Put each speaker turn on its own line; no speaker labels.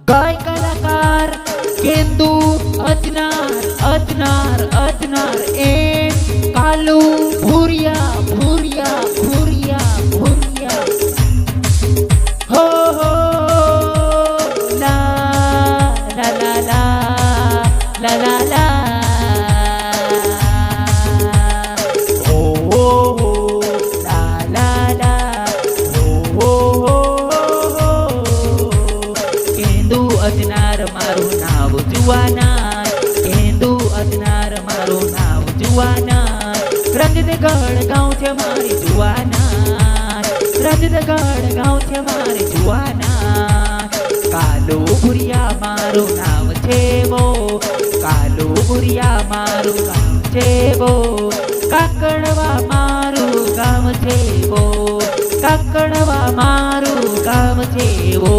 गाय कलाकार केंदू अजनार अजनार अजनार ए कालू भूरिया भूरिया भूरिया भूरिया हो ला ला ला ला ला ला ला अजनार मारू नाव जुवानार केंदू अजनार मारू नाव जुवानार रंजनगढ़ गाँव छे मारी जुवानार रंजनगढ़ गाँव छे मारी जुवानार कालू भूरिया मारू नाव छे वो कालू भूरिया मारू गाँव छे वो काकड़वा मारू गाँव छे वो काकड़वा मारू गाँव छे वो